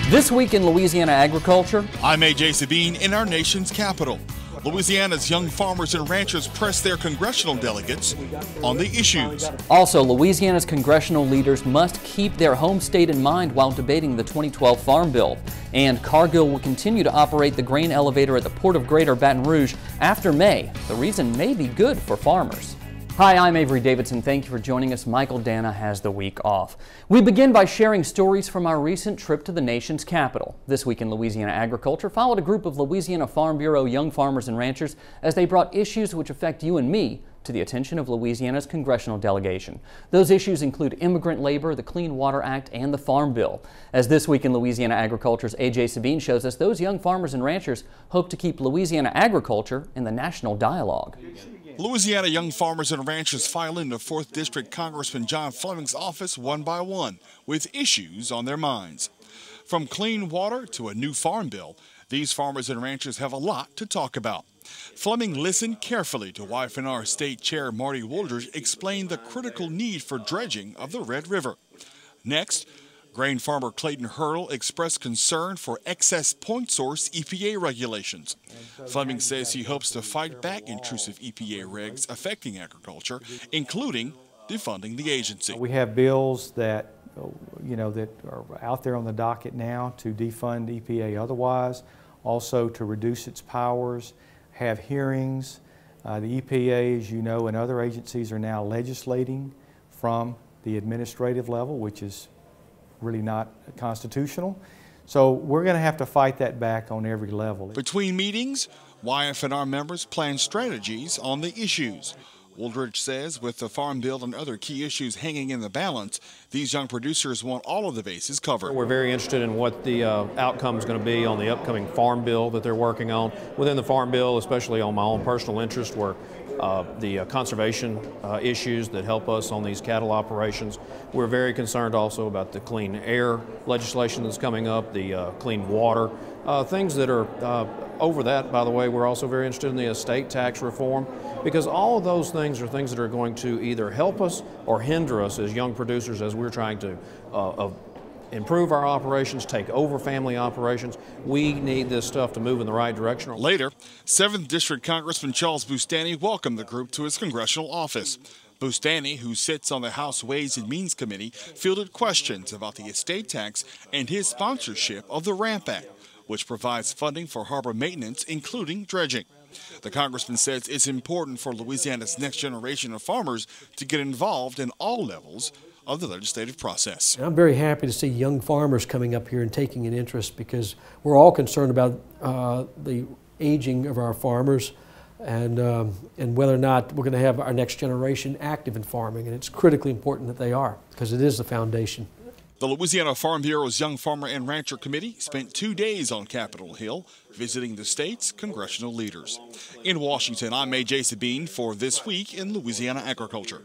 This week in Louisiana agriculture. I'm AJ Sabine in our nation's capital. Louisiana's young farmers and ranchers press their congressional delegates on the issues. Also, Louisiana's congressional leaders must keep their home state in mind while debating the 2012 Farm Bill. And Cargill will continue to operate the grain elevator at the Port of Greater Baton Rouge after May. The reason may be good for farmers. Hi, I'm Avery Davidson. Thank you for joining us. Michael Dana has the week off. We begin by sharing stories from our recent trip to the nation's capital. This week in Louisiana agriculture followed a group of Louisiana Farm Bureau young farmers and ranchers as they brought issues which affect you and me to the attention of Louisiana's congressional delegation. Those issues include immigrant labor, the Clean Water Act, and the Farm Bill. As This Week in Louisiana Agriculture's AJ Sabine shows us, those young farmers and ranchers hope to keep Louisiana agriculture in the national dialogue. Louisiana young farmers and ranchers file into 4th District Congressman John Fleming's office one by one with issues on their minds. From clean water to a new farm bill, these farmers and ranchers have a lot to talk about. Fleming listened carefully to YF&R State Chair Marty Woldridge explain the critical need for dredging of the Red River. Next, grain farmer Clayton Hurdle expressed concern for excess point source EPA regulations. Fleming says he hopes to fight back intrusive EPA regs affecting agriculture, including defunding the agency. We have bills that that are out there on the docket now to defund EPA otherwise, also to reduce its powers, have hearings. The EPA, as you know, and other agencies are now legislating from the administrative level, which is really not constitutional. So we're going to have to fight that back on every level. Between meetings, YF&R members plan strategies on the issues. Woldridge says with the Farm Bill and other key issues hanging in the balance, these young producers want all of the bases covered. We're very interested in what the outcome is going to be on the upcoming Farm Bill that they're working on. Within the Farm Bill, especially on my own personal interest, were the conservation issues that help us on these cattle operations. We're very concerned also about the clean air legislation that's coming up, the clean water, things that are over that. By the way, we're also very interested in the estate tax reform, because all of those things are things that are going to either help us or hinder us as young producers as we're trying to improve our operations, take over family operations. We need this stuff to move in the right direction. Later, 7th District Congressman Charles Boustany welcomed the group to his congressional office. Boustany, who sits on the House Ways and Means Committee, fielded questions about the estate tax and his sponsorship of the RAMP Act, which provides funding for harbor maintenance, including dredging. The congressman says it's important for Louisiana's next generation of farmers to get involved in all levels of the legislative process. I'm very happy to see young farmers coming up here and taking an interest, because we're all concerned about the aging of our farmers and whether or not we're going to have our next generation active in farming. And it's critically important that they are, because it is the foundation. The Louisiana Farm Bureau's Young Farmer and Rancher Committee spent 2 days on Capitol Hill visiting the state's congressional leaders. In Washington, I'm AJ Sabine for This Week in Louisiana Agriculture.